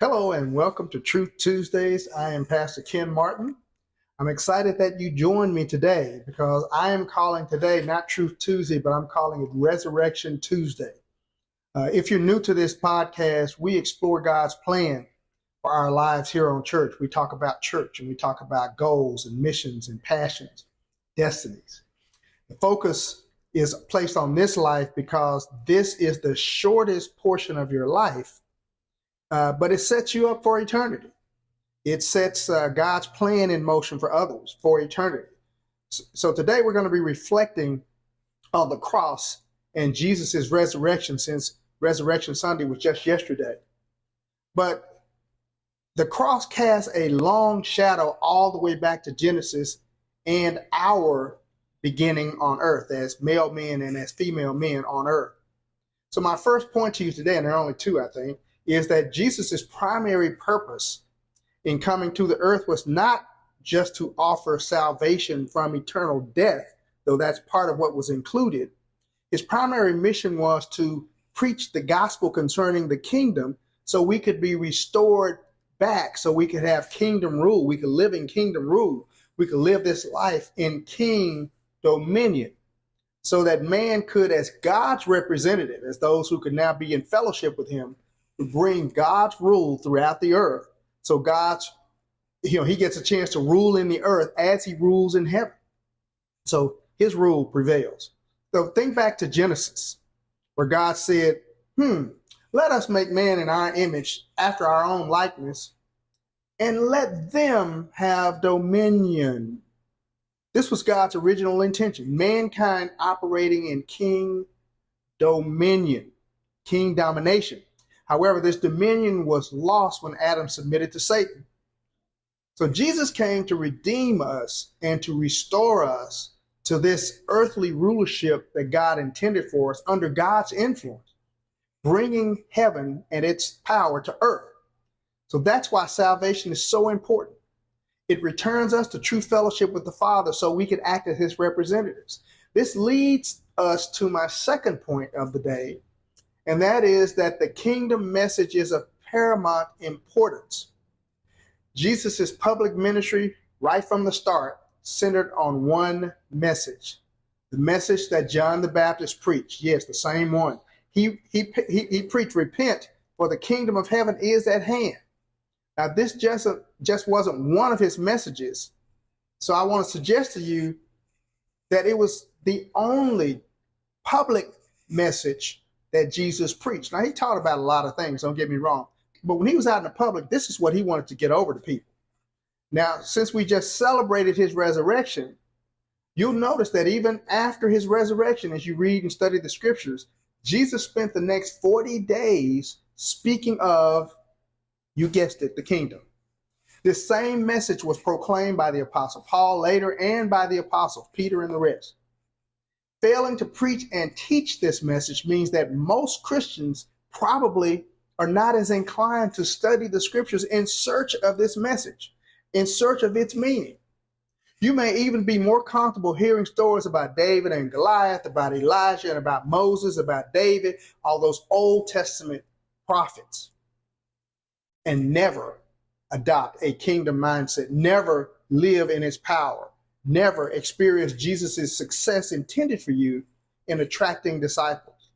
Hello and welcome to Truth Tuesdays. I am Pastor Ken Martin. I'm excited that you joined me today because I am calling today not Truth Tuesday, but I'm calling it Resurrection Tuesday. If you're new to this podcast, we explore God's plan for our lives here on church. We talk about church and we talk about goals and missions and passions, destinies. The focus is placed on this life because this is the shortest portion of your life. But it sets you up for eternity. It sets God's plan in motion for others for eternity. So today we're going to be reflecting on the cross and Jesus' resurrection, since Resurrection Sunday was just yesterday. But the cross casts a long shadow all the way back to Genesis and our beginning on earth as male men and as female men on earth. So my first point to you today, and there are only two, I think, is that Jesus' primary purpose in coming to the earth was not just to offer salvation from eternal death, though that's part of what was included. His primary mission was to preach the gospel concerning the kingdom so we could be restored back, so we could have kingdom rule. We could live in kingdom rule. We could live this life in king dominion so that man could, as God's representative, as those who could now be in fellowship with him, to bring God's rule throughout the earth. So he gets a chance to rule in the earth as he rules in heaven. So his rule prevails. So think back to Genesis, where God said, let us make man in our image after our own likeness and let them have dominion. This was God's original intention, mankind operating in king dominion, king domination. However, this dominion was lost when Adam submitted to Satan. So Jesus came to redeem us and to restore us to this earthly rulership that God intended for us under God's influence, bringing heaven and its power to earth. So that's why salvation is so important. It returns us to true fellowship with the Father so we can act as his representatives. This leads us to my second point of the day, and that is that the kingdom message is of paramount importance. Jesus' public ministry, right from the start, centered on one message, the message that John the Baptist preached. Yes, the same one. He preached, repent, for the kingdom of heaven is at hand. Now, this just wasn't one of his messages. So I want to suggest to you that it was the only public message that Jesus preached. Now, he taught about a lot of things, don't get me wrong. But when he was out in the public, this is what he wanted to get over to people. Now, since we just celebrated his resurrection, you'll notice that even after his resurrection, as you read and study the scriptures, Jesus spent the next 40 days speaking of, you guessed it, the kingdom. This same message was proclaimed by the Apostle Paul later and by the apostles, Peter and the rest. Failing to preach and teach this message means that most Christians probably are not as inclined to study the scriptures in search of this message, in search of its meaning. You may even be more comfortable hearing stories about David and Goliath, about Elijah and about Moses, about David, all those Old Testament prophets, and never adopt a kingdom mindset, never live in its power, never experience Jesus' success intended for you in attracting disciples.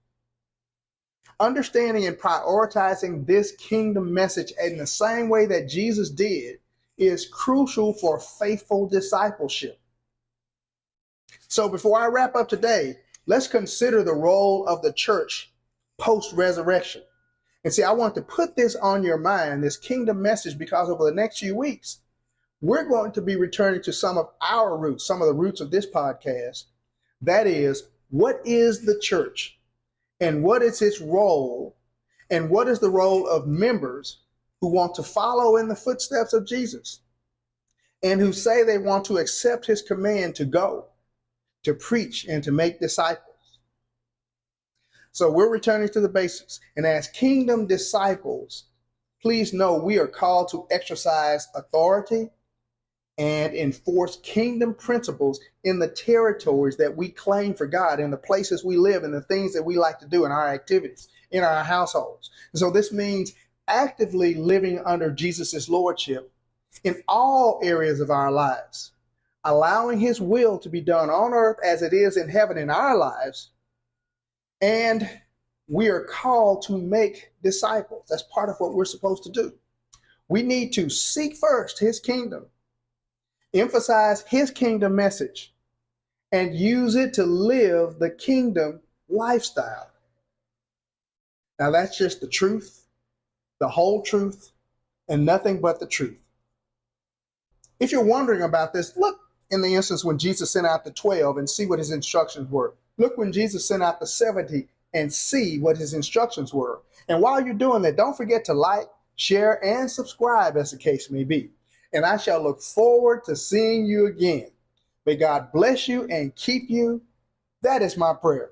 Understanding and prioritizing this kingdom message in the same way that Jesus did is crucial for faithful discipleship. So before I wrap up today, let's consider the role of the church post-resurrection. And see, I want to put this on your mind, this kingdom message, because over the next few weeks, we're going to be returning to some of our roots, some of the roots of this podcast. That is, what is the church and what is its role and what is the role of members who want to follow in the footsteps of Jesus and who say they want to accept his command to go, to preach, and to make disciples. So we're returning to the basics. And as kingdom disciples, please know we are called to exercise authority and enforce kingdom principles in the territories that we claim for God, in the places we live, and the things that we like to do in our activities, in our households. And so this means actively living under Jesus' lordship in all areas of our lives, allowing his will to be done on earth as it is in heaven in our lives. And we are called to make disciples. That's part of what we're supposed to do. We need to seek first his kingdom, emphasize his kingdom message, and use it to live the kingdom lifestyle. Now, that's just the truth, the whole truth, and nothing but the truth. If you're wondering about this, look in the instance when Jesus sent out the 12 and see what his instructions were. Look when Jesus sent out the 70 and see what his instructions were. And while you're doing that, don't forget to like, share, and subscribe as the case may be. And I shall look forward to seeing you again. May God bless you and keep you. That is my prayer.